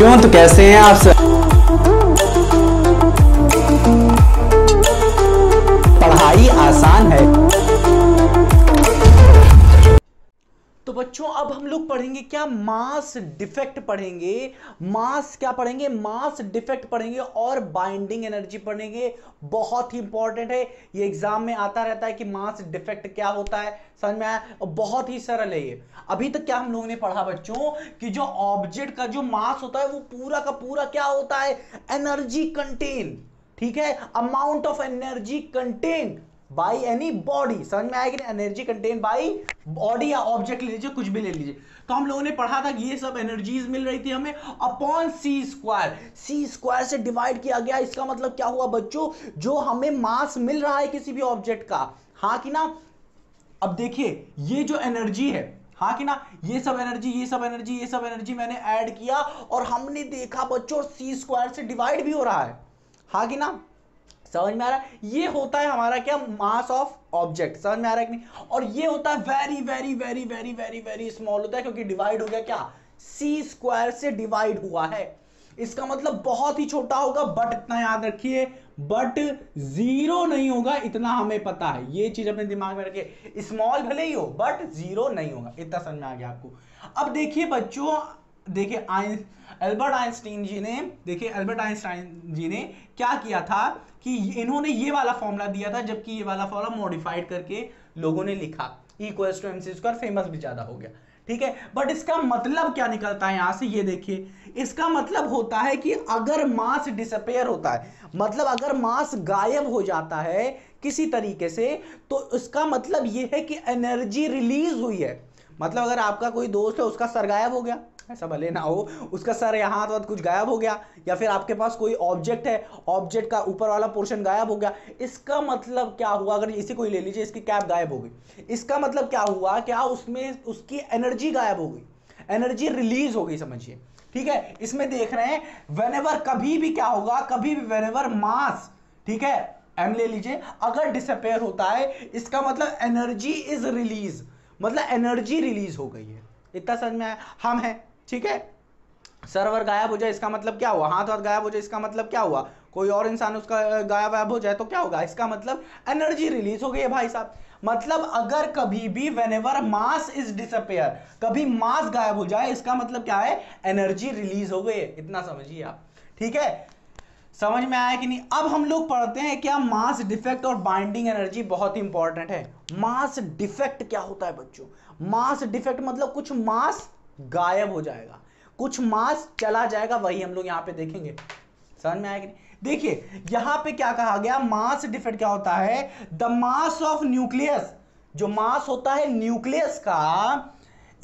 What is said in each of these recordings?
क्यों तो कैसे हैं आप सब? पढ़ाई आसान है। तो बच्चों अब हम लोग पढ़ेंगे क्या, मास डिफेक्ट पढ़ेंगे। मास क्या पढ़ेंगे, मास डिफेक्ट पढ़ेंगे और बाइंडिंग एनर्जी पढ़ेंगे। बहुत ही इंपॉर्टेंट है, ये एग्जाम में आता रहता है कि मास डिफेक्ट क्या होता है। समझ में आया? और बहुत ही सरल है ये। अभी तक क्या हम लोगों ने पढ़ा बच्चों कि जो ऑब्जेक्ट का जो मास होता है वो पूरा का पूरा क्या होता है, एनर्जी कंटेन। ठीक है, amount of energy contain by any body. समझ में आएगी ना, एनर्जी कंटेन बाई बॉडी या ऑब्जेक्ट ले लीजिए, कुछ भी ले लीजिए। तो हम लोगों ने पढ़ा था कि ये सब एनर्जीज मिल रही थी हमें अपॉन सी स्क्वायर। सी स्क्वायर से डिवाइड किया गया। इसका मतलब क्या हुआ बच्चों, जो हमें मास मिल रहा है किसी भी ऑब्जेक्ट का, हाँ कि ना। अब देखिए ये जो एनर्जी है, हाँ कि ना, ये सब एनर्जी ये सब एनर्जी ये सब एनर्जी मैंने ऐड किया और हमने देखा बच्चों सी स्क्वायर से डिवाइड भी हो रहा है, हाँ कि ना। समझ में आ रहा है? ये होता है हमारा क्या, मास ऑफ ऑब्जेक्ट। समझ में आ रहा है कि नहीं? और ये होता है very very very very very very small होता है, क्योंकि डिवाइड हो गया क्या, सी स्क्वायर से डिवाइड हुआ है। इसका मतलब बहुत ही छोटा होगा, बट इतना याद रखिए, बट जीरो नहीं होगा, इतना हमें पता है। ये चीज अपने दिमाग में रखिए, स्मॉल भले ही हो बट जीरो नहीं होगा। इतना समझ में आ गया आपको? अब देखिए बच्चों, देखिए एल्बर्ट आइंस्टाइन जी ने, देखिए एल्बर्ट आइंस्टाइन जी ने क्या किया था कि इन्होंने ये वाला फॉर्मूला दिया था, जबकि ये वाला फॉर्मूला मॉडिफाइड करके लोगों ने लिखा, equals to MC square, famous भी ज्यादा हो गया। ठीक है, बट इसका मतलब क्या निकलता है यहां से, ये देखिए। इसका मतलब होता है कि अगर मास डिसअपेयर होता है, मतलब अगर मास गायब हो जाता है किसी तरीके से, तो इसका मतलब यह है कि एनर्जी रिलीज हुई है। मतलब अगर आपका कोई दोस्त है, उसका सर गायब हो गया, ऐसा भले ना हो, उसका सर या हाथ वाथ कुछ गायब हो गया, या फिर आपके पास कोई ऑब्जेक्ट है, ऑब्जेक्ट का ऊपर वाला पोर्शन गायब हो गया, इसका मतलब क्या हुआ, अगर इसी को ही ले लीजिए, इसकी कैप गायब हो गई, इसका मतलब क्या हुआ, क्या उसमें उसकी एनर्जी गायब हो गई, एनर्जी रिलीज हो गई, समझिए। ठीक है, इसमें देख रहे हैं वेनेवर कभी भी क्या होगा, कभी भी वेनेवर मास, ठीक है, एम ले लीजिए, अगर डिसअपेयर होता है, इसका मतलब एनर्जी इज रिलीज, मतलब एनर्जी रिलीज हो गई है। इतना समझ में आया? हम हैं, ठीक है, सर्वर गायब हो जाए इसका मतलब क्या हुआ, हाथ हाथ गायब हो जाए इसका मतलब क्या हुआ, कोई और इंसान उसका गायब हो जाए तो क्या होगा, इसका मतलब एनर्जी रिलीज हो गई है भाई साहब। मतलब अगर कभी भी व्हेनेवर मास इज डिसअपेयर, कभी मास गायब हो जाए, इसका मतलब क्या है, एनर्जी रिलीज हो गई है। इतना समझिए आप, ठीक है। समझ में आया कि नहीं? अब हम लोग पढ़ते हैं क्या, मास डिफेक्ट और बाइंडिंग एनर्जी बहुत इंपॉर्टेंट है। मास डिफेक्ट क्या होता है बच्चों, मास डिफेक्ट मतलब कुछ मास गायब हो जाएगा, कुछ मास चला जाएगा, वही हम लोग यहां पे देखेंगे। समझ में आया कि नहीं? देखिए यहां पे क्या कहा गया, मास डिफेक्ट क्या होता है, द मास ऑफ न्यूक्लियस, जो मास होता है न्यूक्लियस का,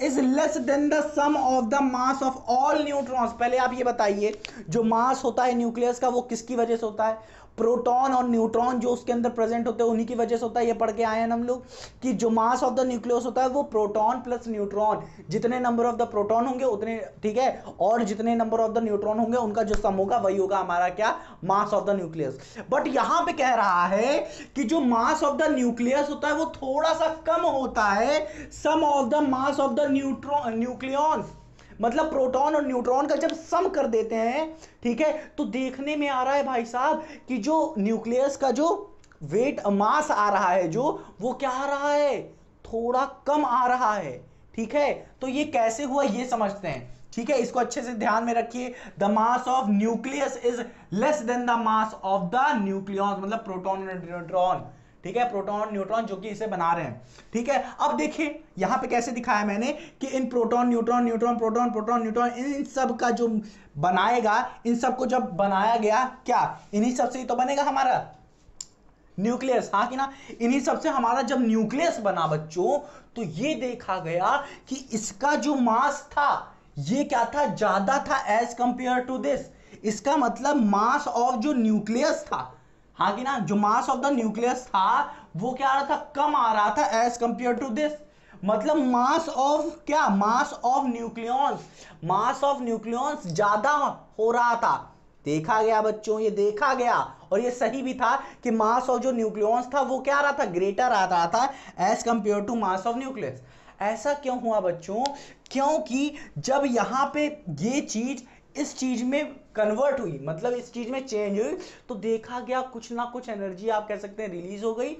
is less than the sum of the mass of all neutrons. पहले आप ये बताइए, जो मास होता है न्यूक्लियस का वो किसकी वजह से होता है, प्रोटॉन और न्यूट्रॉन जो उसके अंदर प्रेजेंट होते हैं उन्हीं की वजह से होता है। ये पढ़ के आए हैं हम लोग कि जो मास ऑफ द न्यूक्लियस होता है वो प्रोटॉन प्लस न्यूट्रॉन, जितने नंबर ऑफ द प्रोटॉन होंगे उतने, ठीक है, और जितने नंबर ऑफ द न्यूट्रॉन होंगे उनका जो सम होगा वही होगा हमारा क्या, मास ऑफ द न्यूक्लियस। बट यहां पे कह रहा है कि जो मास ऑफ द न्यूक्लियस होता है वो थोड़ा सा कम होता है sum of the mass of the nucleons. मतलब प्रोटॉन और न्यूट्रॉन का जब सम कर देते हैं, ठीक है, तो देखने में आ रहा है भाई साहब कि जो न्यूक्लियस का जो वेट मास आ रहा है, जो वो क्या आ रहा है, थोड़ा कम आ रहा है। ठीक है, तो ये कैसे हुआ ये समझते हैं। ठीक है, इसको अच्छे से ध्यान में रखिए, the mass of nucleus is less than the mass of the nucleon, मतलब प्रोटॉन और न्यूट्रॉन। ठीक है, प्रोटॉन और न्यूट्रॉन जो कि इसे बना रहे हैं। ठीक है, अब देखिए यहां पे कैसे दिखाया मैंने कि इन proton neutron neutron proton proton neutron, इन सब का जो बनाएगा, इन सब को जब बनाया गया, क्या इन्हीं सब से ही तो बनेगा हमारा न्यूक्लियस, हाँ कि ना। इन्हीं सब से हमारा जब न्यूक्लियस बना बच्चों, तो ये देखा गया कि इसका जो मास था ये क्या था, ज्यादा था एज कंपेयर टू दिस। इसका मतलब मास ऑफ जो न्यूक्लियस था, हाँ कि ना, जो मास ऑफ द न्यूक्लियस था वो क्या आ रहा था, कम आ रहा था एज कंपेयर टू दिस। मतलब मास ऑफ क्या, mass of nucleons, mass of nucleons ज्यादा हो रहा था। देखा गया बच्चों, ये देखा गया, और ये सही भी था कि मास ऑफ जो न्यूक्लियॉन्स था वो क्या आ रहा था, ग्रेटर आ रहा था as compare to mass of nucleus. ऐसा क्यों हुआ बच्चों, क्योंकि जब यहां पे ये चीज इस चीज में कन्वर्ट हुई, मतलब इस चीज में चेंज हुई, तो देखा गया कुछ ना कुछ एनर्जी आप कह सकते हैं रिलीज हो गई।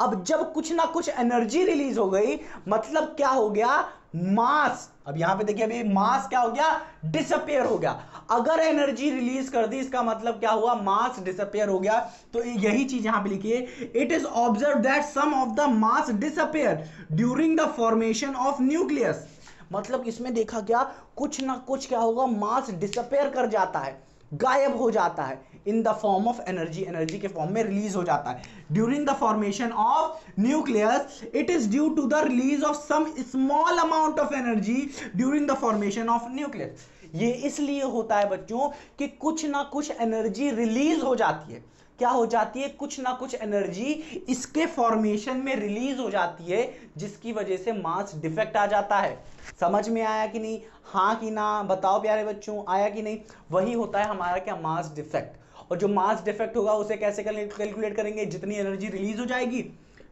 अब जब कुछ ना कुछ एनर्जी रिलीज हो गई, मतलब क्या हो गया, मास, अब यहां पे देखिए अभी मास क्या हो गया, डिसअपियर हो गया। अगर एनर्जी रिलीज कर दी इसका मतलब क्या हुआ, मास डिसअपियर हो गया। तो यही चीज यहां पे लिखिए, it is observe that some of the mass disappear during the formation of nucleus. मतलब इसमें देखा गया कुछ ना कुछ क्या होगा, मास डिसअपियर कर जाता है, गायब हो जाता है, in the form of energy, energy के फॉर्म में रिलीज हो जाता है। During the formation of nucleus it is due to the release of some small amount of energy during the formation of nucleus. ये इसलिए होता है बच्चों कि कुछ ना कुछ एनर्जी रिलीज हो जाती है। क्या हो जाती है, कुछ ना कुछ एनर्जी इसके फॉर्मेशन में रिलीज हो जाती है, जिसकी वजह से मास डिफेक्ट आ जाता है। समझ में आया कि नहीं, हाँ कि ना, बताओ प्यारे बच्चों, आया कि नहीं। वही होता है हमारा क्या, मास डिफेक्ट। और जो मास डिफेक्ट होगा उसे कैसे कैलकुलेट करेंगे, जितनी एनर्जी रिलीज हो जाएगी,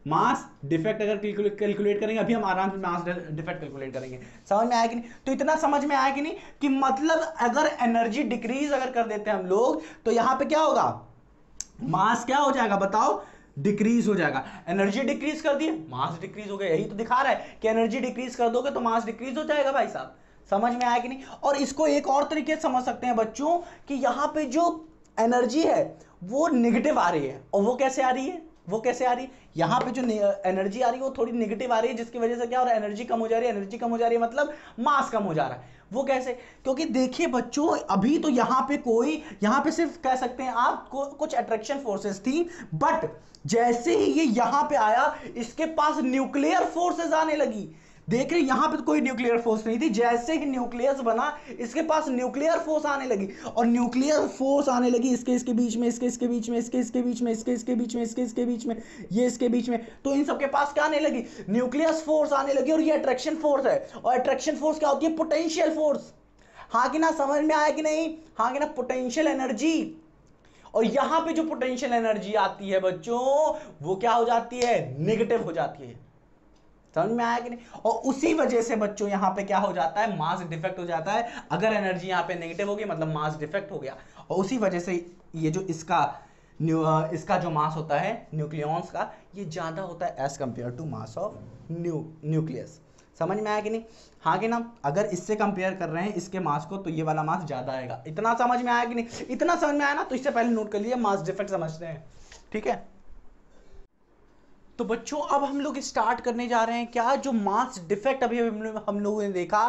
मास डिफेक्ट अगर कैलकुलेट करेंगे, अभी हम आराम से मास डिफेक्ट कैलकुलेट करेंगे। समझ में आया कि नहीं, तो इतना समझ में आया कि नहीं, कि मतलब अगर एनर्जी डिक्रीज अगर कर देते हैं हम लोग, तो यहां पे क्या होगा, मास क्या हो जाएगा बताओ, डिक्रीज हो जाएगा। एनर्जी डिक्रीज कर दिए, मास डिक्रीज हो गया। यही तो दिखा रहा है कि एनर्जी डिक्रीज कर दोगे तो मास डिक्रीज हो जाएगा भाई साहब। समझ में आया कि नहीं। और इसको एक और तरीके से समझ सकते हैं बच्चों, कि यहां पे जो एनर्जी है वो नेगेटिव आ रही है, और वो कैसे आ रही है, वो कैसे आ रही है, यहां पे जो एनर्जी आ रही है वो थोड़ी नेगेटिव आ रही है, जिसकी वजह से क्या हो रहा है, एनर्जी कम हो जा रही है। एनर्जी कम हो जा रही है मतलब मास कम हो जा रहा है। वो कैसे, क्योंकि देखिए बच्चों, अभी तो यहां पे कोई, यहां पे सिर्फ कह सकते हैं आप कुछ अट्रैक्शन फोर्सेस थी, बट जैसे ही ये यहां पे आया, इसके पास न्यूक्लियर फोर्सेस आने लगी। देख रहे, यहां पे तो कोई न्यूक्लियर फोर्स नहीं थी, जैसे ही न्यूक्लियस बना इसके पास न्यूक्लियर फोर्स आने लगी, और न्यूक्लियर फोर्स आने लगी इसके बीच में, इसके बीच में, इसके बीच में, इसके बीच में, इसके बीच में, ये इसके बीच में। तो इन सबके पास क्या आने लगी, न्यूक्लियस फोर्स आने लगी। और ये अट्रैक्शन फोर्स है, और अट्रैक्शन फोर्स क्या होती है, पोटेंशियल फोर्स। हाँ कि ना, समझ में आया कि नहीं, हाँ कि ना, पोटेंशियल एनर्जी। और यहां पे जो पोटेंशियल एनर्जी आती है बच्चों, वो क्या हो जाती है, नेगेटिव हो जाती है। समझ में आया कि नहीं। और उसी वजह से बच्चों यहां पे क्या हो जाता है, मास डिफेक्ट हो जाता है। अगर एनर्जी यहां पे नेगेटिव होगी मतलब मास डिफेक्ट हो गया। और उसी वजह से ये जो इसका जो मास होता है न्यूक्लियॉन्स का, ये ज्यादा होता है as compare to mass of nucleus. समझ में आया कि नहीं, हाँ कि ना। अगर इससे कंपेयर कर रहे हैं इसके मास को, तो ये वाला मास ज्यादा आएगा। इतना समझ में आया कि नहीं, इतना समझ में आया ना, तो इससे पहले नोट कर लिए मास डिफेक्ट समझते हैं, ठीक है। तो बच्चों अब हम लोग स्टार्ट करने जा रहे हैं क्या, जो मास डिफेक्ट अभी हम लोगों ने देखा,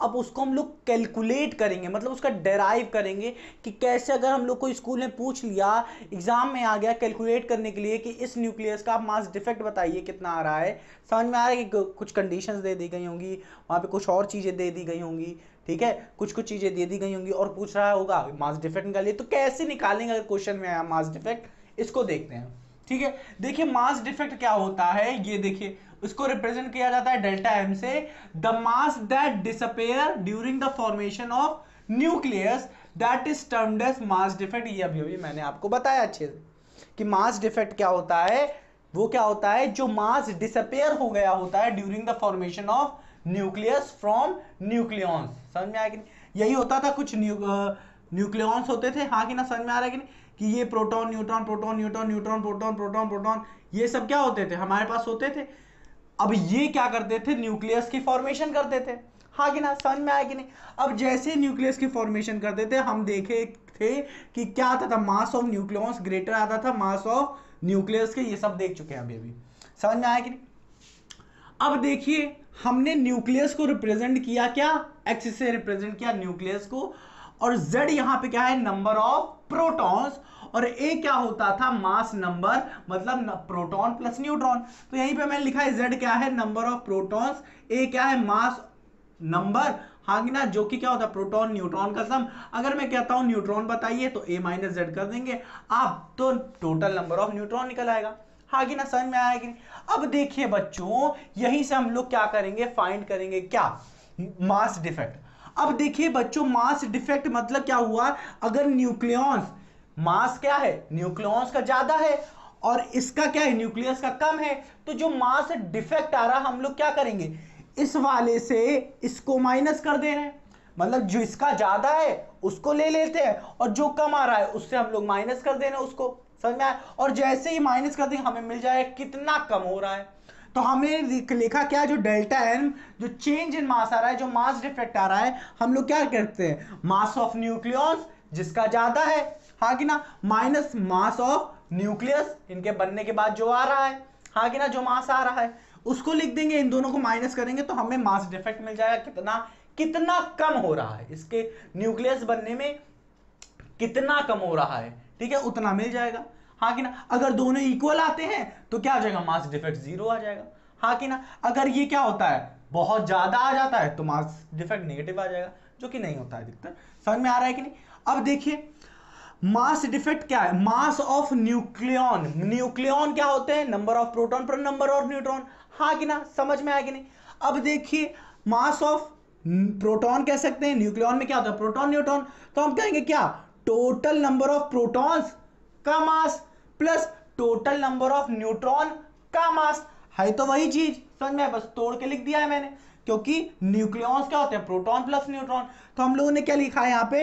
अब उसको हम लोग कैलकुलेट करेंगे, मतलब उसका डेराइव करेंगे कि कैसे। अगर हम लोग को स्कूल में पूछ लिया, एग्जाम में आ गया कैलकुलेट करने के लिए कि इस न्यूक्लियस का मास डिफेक्ट बताइए कितना आ रहा है, समझ में आ रहा है कि कुछ कंडीशंस दे दी गई होंगी, वहाँ पे कुछ और चीज़ें दे दी गई होंगी, ठीक है, कुछ चीज़ें दे दी गई होंगी, और पूछ रहा होगा मास डिफेक्ट निकालिए। तो कैसे निकालेंगे अगर क्वेश्चन में आया मास डिफेक्ट, इसको देखते हैं, ठीक है। देखिए मास डिफेक्ट क्या होता है, ये देखिए इसको रिप्रेजेंट किया जाता है डेल्टा एम से, the mass that disappear during the formation of nucleus that is termed as mass defect. ये अभी मैंने आपको बताया अच्छे से कि मास डिफेक्ट क्या होता है, वो क्या होता है, जो मास डिसअपियर हो गया होता है during the formation of nucleus from nucleons. समझ में आया कि नहीं, यही होता था, कुछ न्यूक्लियॉन्स होते थे, हाँ कि ना, समझ में आ रहा है कि नहीं, कि ये proton neutron proton neutron neutron proton proton proton, ये सब क्या होते थे, हमारे पास होते थे। अब ये क्या करते थे, न्यूक्लियस की फॉर्मेशन करते थे, हाँ कि ना, समझ में आया कि नहीं। अब जैसे न्यूक्लियस की फॉर्मेशन करते थे, हम देखे थे कि क्या आता था, मास ऑफ न्यूक्लियॉन्स ग्रेटर आता था मास ऑफ न्यूक्लियस के, ये सब देख चुके हैं अभी। समझ में आया कि नहीं। अब देखिए हमने न्यूक्लियस को रिप्रेजेंट किया क्या, एक्स से रिप्रेजेंट किया न्यूक्लियस को, और Z यहां पे क्या है, नंबर ऑफ प्रोटॉन्स, और A क्या होता था, मास नंबर, मतलब प्रोटॉन प्लस न्यूट्रॉन। तो यहीं पे मैंने लिखा है Z क्या है, नंबर ऑफ प्रोटॉन्स, A क्या है, मास नंबर, हाँ कि ना, जो कि क्या होता है, प्रोटॉन न्यूट्रॉन का सम। अगर मैं कहता हूं न्यूट्रॉन बताइए तो A माइनस Z कर देंगे आप, तो टोटल नंबर ऑफ न्यूट्रॉन निकल आएगा, हाँ कि ना, समझ में आया कि नहीं। अब देखिए बच्चों, यहीं से हम लोग क्या करेंगे, फाइंड करेंगे क्या, मास डिफेक्ट। अब देखिए बच्चों, मास डिफेक्ट मतलब क्या हुआ, अगर न्यूक्लियॉन्स, मास क्या है, न्यूक्लियॉन्स का ज्यादा है और इसका क्या है, न्यूक्लियस का कम है, तो जो मास डिफेक्ट आ रहा, हम लोग क्या करेंगे, इस वाले से इसको माइनस कर दे रहे हैं, मतलब जो इसका ज्यादा है उसको ले लेते हैं और जो कम आ रहा है उससे हम लोग माइनस कर देना उसको, समझ में आया। और जैसे ही माइनस कर देंगे हमें मिल जाएगा कितना कम हो रहा है। तो हमने लिखा क्या, जो डेल्टा एन, जो चेंज इन मास आ रहा है, जो मास डिफेक्ट आ रहा है, हम लोग क्या करते हैं, मास ऑफ न्यूक्लियस जिसका ज्यादा है, हाँ कि ना, माइनस मास ऑफ न्यूक्लियस इनके बनने के बाद जो आ रहा है, हाँ कि ना, जो मास आ रहा है उसको लिख देंगे, इन दोनों को माइनस करेंगे तो हमें मास डिफेक्ट मिल जाएगा कितना कम हो रहा है, इसके न्यूक्लियस बनने में कितना कम हो रहा है, ठीक है, उतना मिल जाएगा, हाँ कि ना। अगर दोनों इक्वल आते हैं तो क्या हो जाएगा, मास डिफेक्ट 0 आ जाएगा, हाँ कि ना। अगर ये क्या होता है, बहुत ज्यादा आ जाता है तो मास डिफेक्ट नेगेटिव आ जाएगा, जो कि नहीं होता है अधिकतर। समझ में आ रहा है कि नहीं। अब देखिए मास डिफेक्ट क्या है, मास ऑफ न्यूक्लियन, न्यूक्लियन क्या होते हैं, नंबर ऑफ प्रोटॉन पर नंबर ऑफ न्यूट्रॉन, हाँ कि ना, समझ में आया कि नहीं। अब देखिए मास ऑफ प्रोटॉन कह सकते हैं, न्यूक्लियन में क्या होता है, प्रोटॉन न्यूट्रॉन, तो हम कहेंगे क्या, टोटल नंबर ऑफ प्रोटॉन्स का mass plus total number of neutron का मास, है तो वही चीज, समझ में, बस तोड़ के लिख दिया है मैंने, क्योंकि न्यूक्लियॉन्स क्या होते हैं, प्रोटॉन प्लस न्यूट्रॉन। तो हम लोगों ने क्या लिखा है यहाँ पे,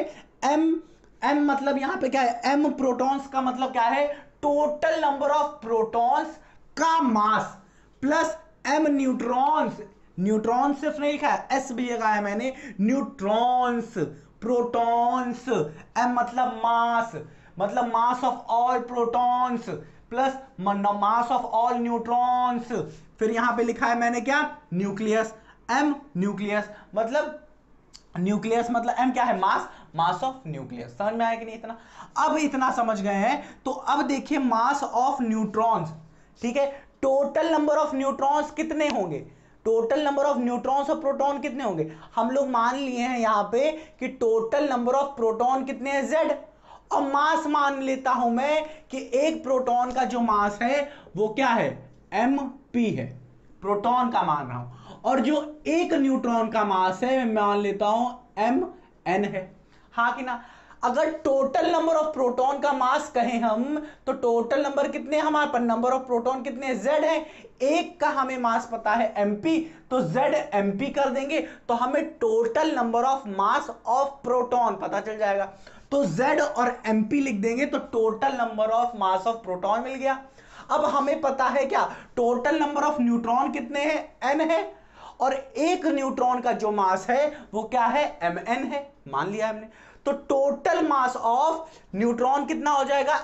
एम मतलब यहाँ पे क्या है, एम प्रोटॉन्स का मतलब क्या है, टोटल नंबर ऑफ प्रोटॉन्स का mass plus M neutrons, neutron सिर्फ नहीं लिखा है, एस भी लगाया है मैंने, न्यूट्रॉन्स, प्रोटॉन्स, एम मतलब मास of all protons plus mass of all neutrons, फिर यहां पे लिखा है मैंने क्या, न्यूक्लियस, एम न्यूक्लियस मतलब एम क्या है, मास ऑफ न्यूक्लियस। समझ में आया कि नहीं इतना। अब इतना समझ गए हैं तो अब देखिए मास ऑफ न्यूट्रॉन्स, ठीक है, टोटल नंबर ऑफ न्यूट्रॉन्स कितने होंगे, टोटल नंबर ऑफ न्यूट्रॉन्स और प्रोटॉन कितने होंगे। हम लोग मान लिए हैं यहां पे कि टोटल नंबर ऑफ प्रोटॉन कितने हैं, Z, और मास मान लेता हूं मैं कि एक प्रोटॉन का जो मास है वो क्या है, mp है, प्रोटॉन का मान रहा हूं, और जो एक न्यूट्रॉन का मास है मैं मान लेता हूं mn है, हाँ कि ना। अगर टोटल नंबर ऑफ प्रोटॉन का मास कहें हम तो टोटल नंबर कितने हमारे पास, नंबर ऑफ प्रोटॉन कितने, Z है, एक का हमें मास पता है mp, तो Z mp कर देंगे तो हमें total number of mass of proton पता चल जाएगा, तो Z और mp लिख देंगे तो total number of mass of proton मिल गया। अब हमें पता है क्या, टोटल नंबर ऑफ न्यूट्रॉन कितने हैं, n है, और एक न्यूट्रॉन का जो मास है वो क्या है, mn है, मान लिया हमने। तो टोटल मास ऑफ न्यूट्रॉन कितना हो जाएगा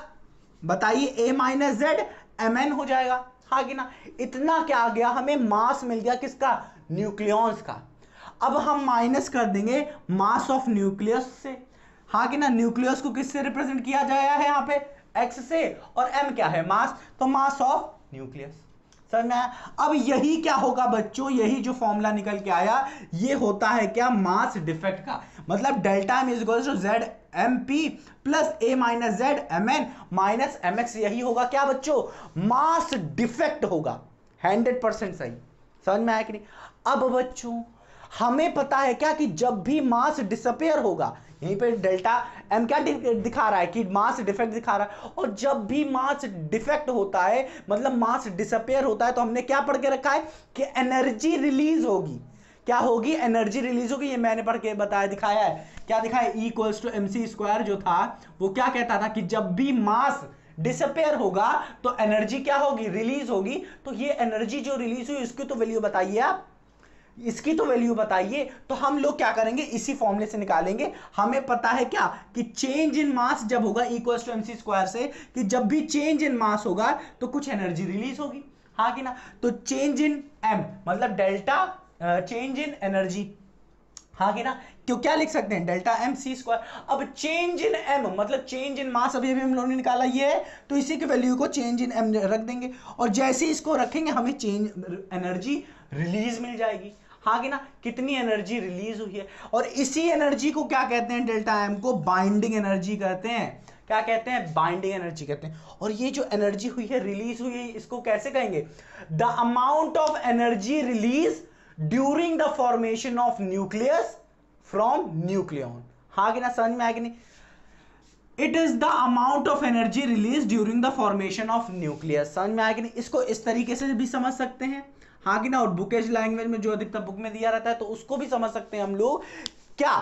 बताइए, a माइनस जेड mn हो जाएगा, हाँ कि ना। इतना क्या आ गया, हमें मास मिल गया किसका, न्यूक्लियॉन्स का। अब हम माइनस कर देंगे मास ऑफ न्यूक्लियस से, हाँ कि ना, न्यूक्लियस को किससे रिप्रेजेंट किया गया है यहाँ पे, x से, और m क्या है, मास, तो मास ऑफ न्यूक्लियस। समझ में आया। अब यही क्या होगा बच्चों, यही जो फॉर्मूला निकल के आया ये होता है क्या, मास डिफेक्ट का, मतलब delta M is equal to Z M P plus A minus Z M N minus M X, यही होगा क्या बच्चों, मास डिफेक्ट होगा, 100% सही। समझ में आया कि नहीं। अब बच्चों हमें पता है क्या कि जब भी मास डिसअपेयर होगा, यहीं पे डेल्टा एम क्या दिखा रहा है कि मास डिफेक्ट दिखा रहा है, और जब भी मास डिफेक्ट होता है मतलब मास डिसअपेयर होता है तो हमने क्या पढ़ के रखा है कि एनर्जी रिलीज होगी, क्या होगी, एनर्जी रिलीज होगी। ये मैंने पढ़ के बताया, दिखाया है, क्या दिखाया, E equals to MC square जो था वो क्या कहता था कि जब भी मास डिसअपेयर होगा तो एनर्जी क्या होगी, रिलीज होगी। तो ये एनर्जी जो रिलीज हुई इसकी तो वैल्यू बताइए आप, इसकी तो वैल्यू बताइए। तो हम लोग क्या करेंगे, इसी फॉर्मूले से निकालेंगे। हमें पता है क्या कि चेंज इन मास जब होगा इक्वल्स टू MC स्क्वायर से, कि जब भी चेंज इन मास होगा तो कुछ एनर्जी रिलीज होगी, हाँ कि ना। तो चेंज इन M मतलब डेल्टा चेंज इन एनर्जी, हाँ कि ना, क्यों क्या लिख सकते हैं, डेल्टा एम सी स्क्वायर। अब चेंज इन एम मतलब चेंज इन मास अभी हम लोगों ने निकाला ये है, तो इसी की वैल्यू को चेंज इन एम रख देंगे, और जैसे इसको रखेंगे हमें चेंज एनर्जी रिलीज मिल जाएगी, हाँ कि ना, कितनी एनर्जी रिलीज हुई है। और इसी एनर्जी को क्या कहते हैं, डेल्टा एम को बाइंडिंग एनर्जी कहते हैं, क्या कहते हैं, बाइंडिंग एनर्जी कहते हैं। और ये जो एनर्जी हुई है, रिलीज हुई है, इसको कैसे कहेंगे, the amount of energy release during the formation of nucleus from nucleon, हाँ कि ना, समझ में आया कि नहीं। It is the amount of energy release during the formation of nucleus, समझ में आया कि नहीं। इसको इस तरीके से भी समझ सकते हैं, हाँ कि ना, और बुकेज लैंग्वेज में जो अधिकतर बुक में दिया रहता है तो उसको भी समझ सकते हैं हम लोग क्या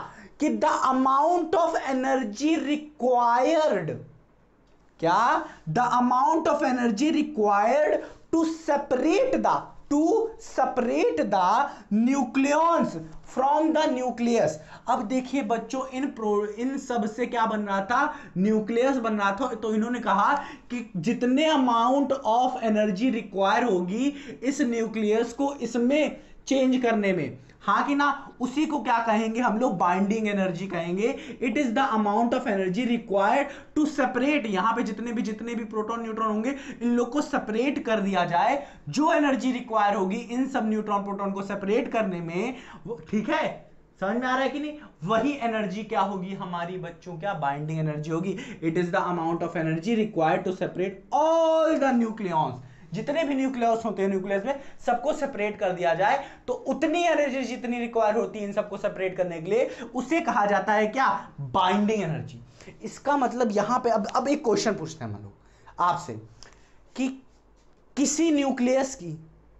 कि the amount of energy required, क्या the amount of energy required to separate the nucleons from the nucleus. अब देखिए बच्चों, इन सब से क्या बन रहा था, न्यूक्लियस बन रहा था। तो इन्होंने कहा कि जितने अमाउंट ऑफ एनर्जी रिक्वायर होगी इस न्यूक्लियस को इसमें चेंज करने में, हाँ कि ना, उसी को क्या कहेंगे हम लोग, बाइंडिंग एनर्जी कहेंगे। It is the amount of energy required to separate, यहां पे जितने भी प्रोटॉन न्यूट्रॉन होंगे इन लोग को सेपरेट कर दिया जाए। जो एनर्जी रिक्वायर होगी इन सब न्यूट्रॉन प्रोटॉन को सेपरेट करने में, ठीक है, समझ में आ रहा है कि नहीं, वही एनर्जी क्या होगी हमारी बच्चों, क्या बाइंडिंग एनर्जी होगी। It is the amount of energy required to separate all the nucleons, जितने भी न्यूक्लियस होते हैं न्यूक्लियस में सबको सेपरेट कर दिया जाए, तो उतनी एनर्जी जितनी रिक्वायर होती है इन सबको सेपरेट करने के लिए, उसे कहा जाता है क्या, बाइंडिंग एनर्जी। इसका मतलब यहां पे अब एक क्वेश्चन पूछते हैं हम लोग आपसे कि किसी न्यूक्लियस की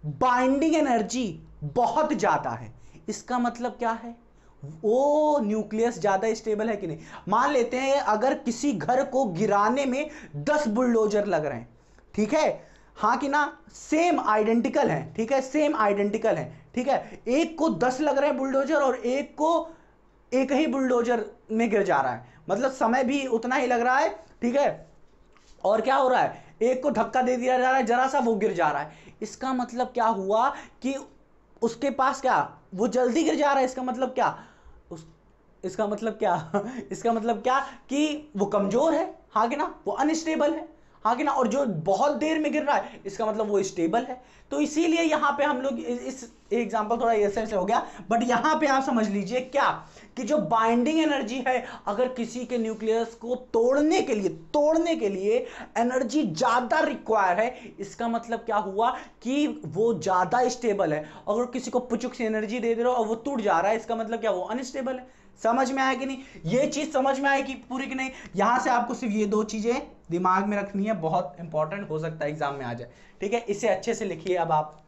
बाइंडिंग एनर्जी बहुत ज्यादा है, इसका मतलब क्या है, वो न्यूक्लियस ज्यादा स्टेबल है कि नहीं। मान लेते हैं अगर किसी घर को गिराने में 10 बुलडोजर लग रहे हैं, ठीक है, हाँ कि ना, सेम आइडेंटिकल है, ठीक है, सेम आइडेंटिकल है, ठीक है, एक को 10 लग रहे हैं बुलडोजर और एक को एक ही बुलडोजर में गिर जा रहा है, मतलब समय भी उतना ही लग रहा है, ठीक है, और क्या हो रहा है, एक को धक्का दे दिया जा रहा है, जरा सा वो गिर जा रहा है। इसका मतलब क्या हुआ कि उसके पास क्या, वो जल्दी गिर जा रहा है, इसका मतलब क्या, इसका मतलब क्या कि वो कमजोर है, हाँ कि ना, वो अनस्टेबल है, हाँ कि ना, और जो बहुत देर में गिर रहा है इसका मतलब वो स्टेबल है। तो इसीलिए यहां पे हम लोग इस एग्जांपल थोड़ा ऐसे से हो गया, बट यहां पे आप समझ लीजिए क्या कि जो बाइंडिंग एनर्जी है, अगर किसी के न्यूक्लियस को तोड़ने के लिए एनर्जी ज्यादा रिक्वायर है, इसका मतलब क्या हुआ कि वो ज्यादा स्टेबल है। अगर किसी को पुचुक से एनर्जी दे रहे हो और वो टूट जा रहा है, इसका मतलब क्या, वो अनस्टेबल है। समझ में आया कि नहीं, ये चीज समझ में आएगी पूरी कि नहीं। यहां से आपको सिर्फ ये 2 चीजें दिमाग में रखनी है, बहुत इंपॉर्टेंट हो सकता है एग्जाम में आ जाए, ठीक है, इसे अच्छे से लिखिए अब आप।